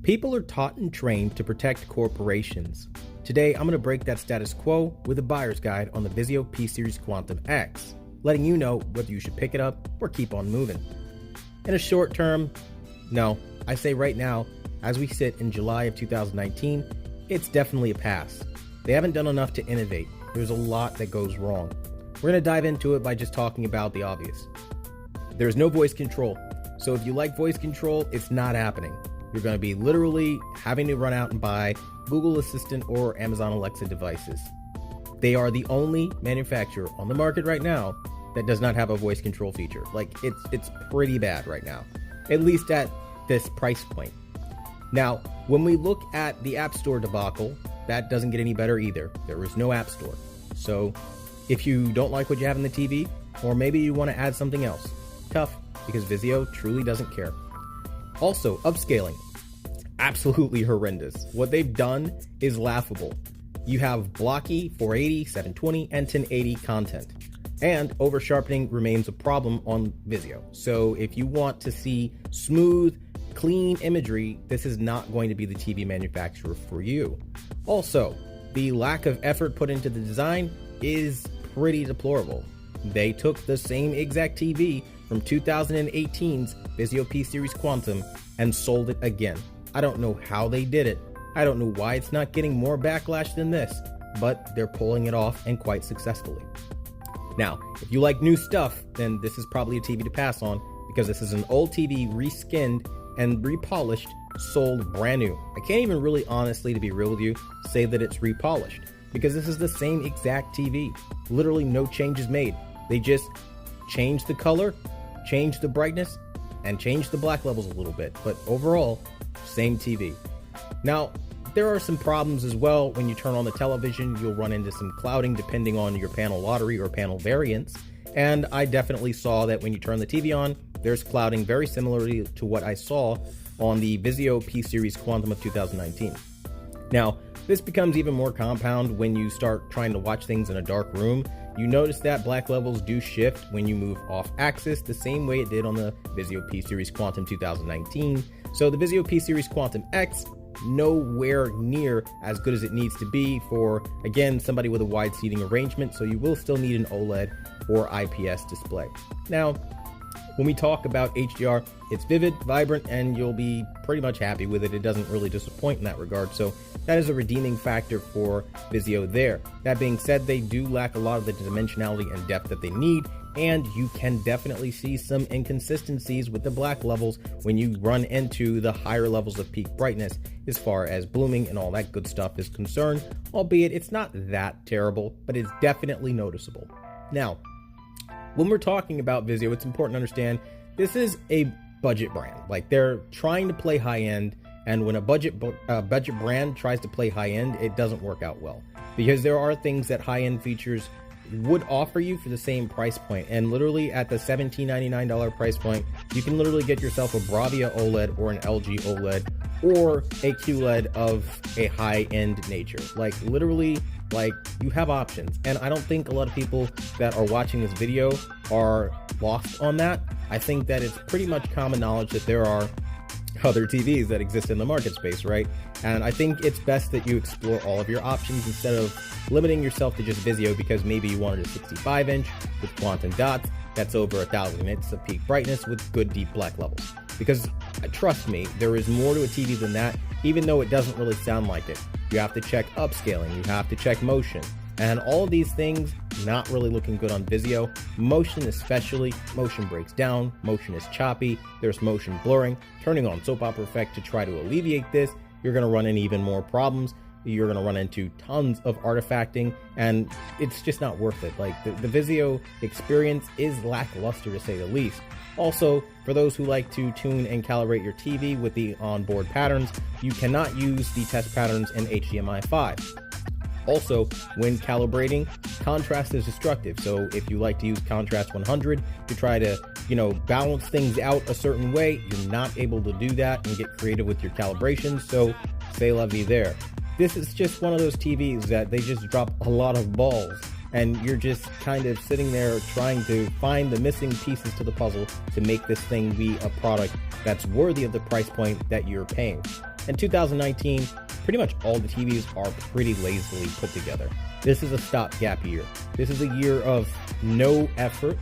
People are taught and trained to protect corporations. Today, I'm going to break that status quo with a buyer's guide on the Vizio P-Series Quantum X, letting you know whether you should pick it up or keep on moving. In a short term, no, I say right now, as we sit in July of 2019, it's definitely a pass. They haven't done enough to innovate. There's a lot that goes wrong. We're going to dive into it by just talking about the obvious. There's no voice control. So if you like voice control, it's not happening. You're going to be literally having to run out and buy Google Assistant or Amazon Alexa devices. They are the only manufacturer on the market right now that does not have a voice control feature. Like it's pretty bad right now, at least at this price point. Now, when we look at the App Store debacle, that doesn't get any better either. There is no App Store. So if you don't like what you have in the TV, or maybe you want to add something else, tough, because Vizio truly doesn't care. Also, upscaling, absolutely horrendous. What they've done is laughable. You have blocky 480, 720, and 1080 content. And over sharpening remains a problem on Vizio. So if you want to see smooth, clean imagery, this is not going to be the TV manufacturer for you. Also, the lack of effort put into the design is pretty deplorable. They took the same exact TV from 2018's Vizio P-Series Quantum and sold it again. I don't know how they did it. I don't know why it's not getting more backlash than this, but they're pulling it off and quite successfully. Now, if you like new stuff, then this is probably a TV to pass on, because this is an old TV reskinned and repolished, sold brand new. I can't even really honestly, to be real with you, say that it's repolished, because this is the same exact TV. Literally no changes made. They just changed the color, changed the brightness, and changed the black levels a little bit, but overall, same TV. Now, there are some problems as well. When you turn on the television, you'll run into some clouding depending on your panel lottery or panel variants, and I definitely saw that when you turn the TV on, there's clouding very similarly to what I saw on the Vizio P-Series Quantum of 2019. Now, this becomes even more compound when you start trying to watch things in a dark room. You notice that black levels do shift when you move off axis the same way it did on the Vizio P-Series Quantum 2019. So the Vizio P-Series Quantum X, nowhere near as good as it needs to be for, again, somebody with a wide seating arrangement, so you will still need an OLED or IPS display. Now, when we talk about HDR, it's vivid, vibrant, and you'll be pretty much happy with it. It doesn't really disappoint in that regard, so that is a redeeming factor for Vizio there. That being said, they do lack a lot of the dimensionality and depth that they need, and you can definitely see some inconsistencies with the black levels when you run into the higher levels of peak brightness as far as blooming and all that good stuff is concerned, albeit it's not that terrible, but it's definitely noticeable. Now, when we're talking about Vizio, it's important to understand this is a budget brand. Like, they're trying to play high end, and when a budget brand tries to play high end, it doesn't work out well, because there are things that high end features would offer you for the same price point. And literally at the $17.99 price point, you can literally get yourself a Bravia OLED or an LG OLED or a QLED of a high end nature. Like, literally, like, you have options. And I don't think a lot of people that are watching this video are lost on that. I think that it's pretty much common knowledge that there are other TVs that exist in the market space, right? And I think it's best that you explore all of your options instead of limiting yourself to just Vizio because maybe you wanted a 65-inch with quantum dots that's over 1,000 nits of peak brightness with good deep black levels. Because trust me, there is more to a TV than that, even though it doesn't really sound like it. You have to check upscaling, you have to check motion, and all of these things not really looking good on Vizio. Motion especially, motion breaks down, motion is choppy, there's motion blurring. Turning on Soap Opera Effect to try to alleviate this, you're going to run into even more problems. You're going to run into tons of artifacting, and it's just not worth it. Like, the Vizio experience is lackluster to say the least. Also, for those who like to tune and calibrate your TV with the onboard patterns, you cannot use the test patterns in HDMI 5. Also, when calibrating, contrast is destructive. So if you like to use contrast 100 to try to, balance things out a certain way, you're not able to do that and get creative with your calibrations. So say la vie there. This is just one of those TVs that they just drop a lot of balls, and you're just kind of sitting there trying to find the missing pieces to the puzzle to make this thing be a product that's worthy of the price point that you're paying. In 2019, pretty much all the TVs are pretty lazily put together. This is a stopgap year. This is a year of no effort.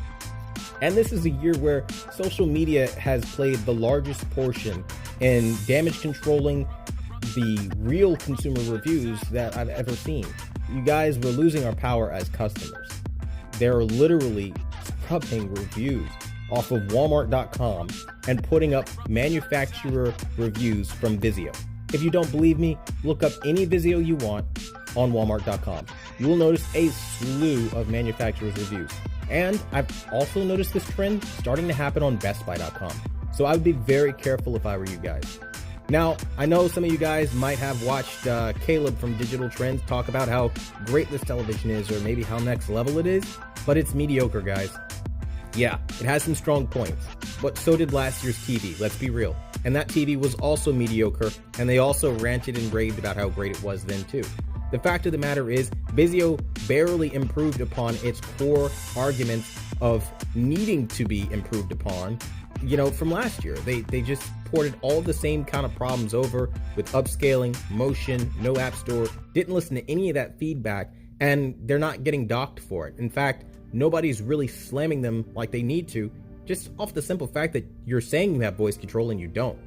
And this is a year where social media has played the largest portion in damage controlling the real consumer reviews that I've ever seen. You guys, we're losing our power as customers. They're literally scrubbing reviews off of Walmart.com and putting up manufacturer reviews from Vizio. If you don't believe me, look up any Vizio you want on Walmart.com. You will notice a slew of manufacturers' reviews. And I've also noticed this trend starting to happen on BestBuy.com. So I would be very careful if I were you guys. Now, I know some of you guys might have watched Caleb from Digital Trends talk about how great this television is, or maybe how next level it is, but it's mediocre, guys. Yeah, it has some strong points, but so did last year's TV, let's be real. And that TV was also mediocre, and they also ranted and raved about how great it was then too. The fact of the matter is, Vizio barely improved upon its core arguments of needing to be improved upon, from last year. They just ported all the same kind of problems over with upscaling, motion, no app store, didn't listen to any of that feedback, and they're not getting docked for it. In fact, nobody's really slamming them like they need to, just off the simple fact that you're saying you have voice control and you don't.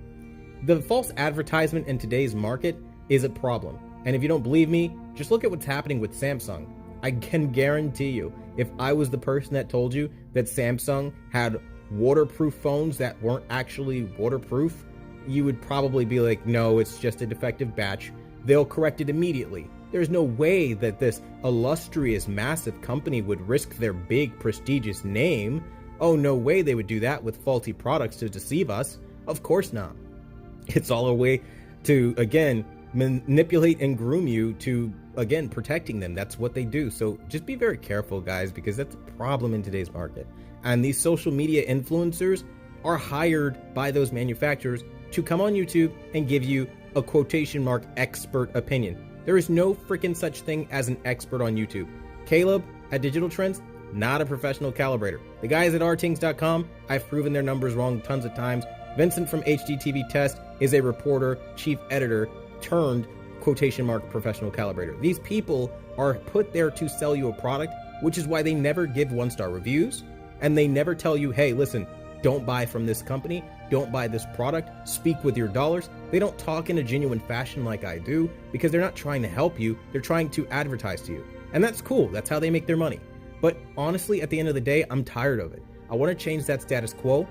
The false advertisement in today's market is a problem. And if you don't believe me, just look at what's happening with Samsung. I can guarantee you, if I was the person that told you that Samsung had waterproof phones that weren't actually waterproof, you would probably be like, no, it's just a defective batch. They'll correct it immediately. There's no way that this illustrious, massive company would risk their big, prestigious name. Oh, no way they would do that with faulty products to deceive us. Of course not. It's all a way to, again, manipulate and groom you to, again, protecting them. That's what they do. So just be very careful, guys, because that's a problem in today's market. And these social media influencers are hired by those manufacturers to come on YouTube and give you a quotation mark expert opinion. There is no freaking such thing as an expert on YouTube. Caleb at Digital Trends, not a professional calibrator. The guys at rtings.com, I've proven their numbers wrong tons of times. Vincent from HDTV Test is a reporter, chief editor, turned quotation mark professional calibrator. These people are put there to sell you a product, which is why they never give one-star reviews, and they never tell you, hey, listen, don't buy from this company, don't buy this product, speak with your dollars. They don't talk in a genuine fashion like I do, because they're not trying to help you, they're trying to advertise to you. And that's cool, that's how they make their money. But honestly, at the end of the day, I'm tired of it. I want to change that status quo.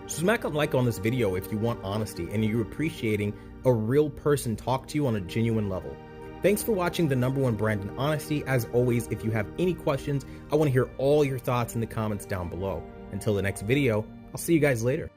So smack a like on this video if you want honesty and you're appreciating a real person talk to you on a genuine level. Thanks for watching the #1 brand in honesty. As always, if you have any questions, I want to hear all your thoughts in the comments down below. Until the next video, I'll see you guys later.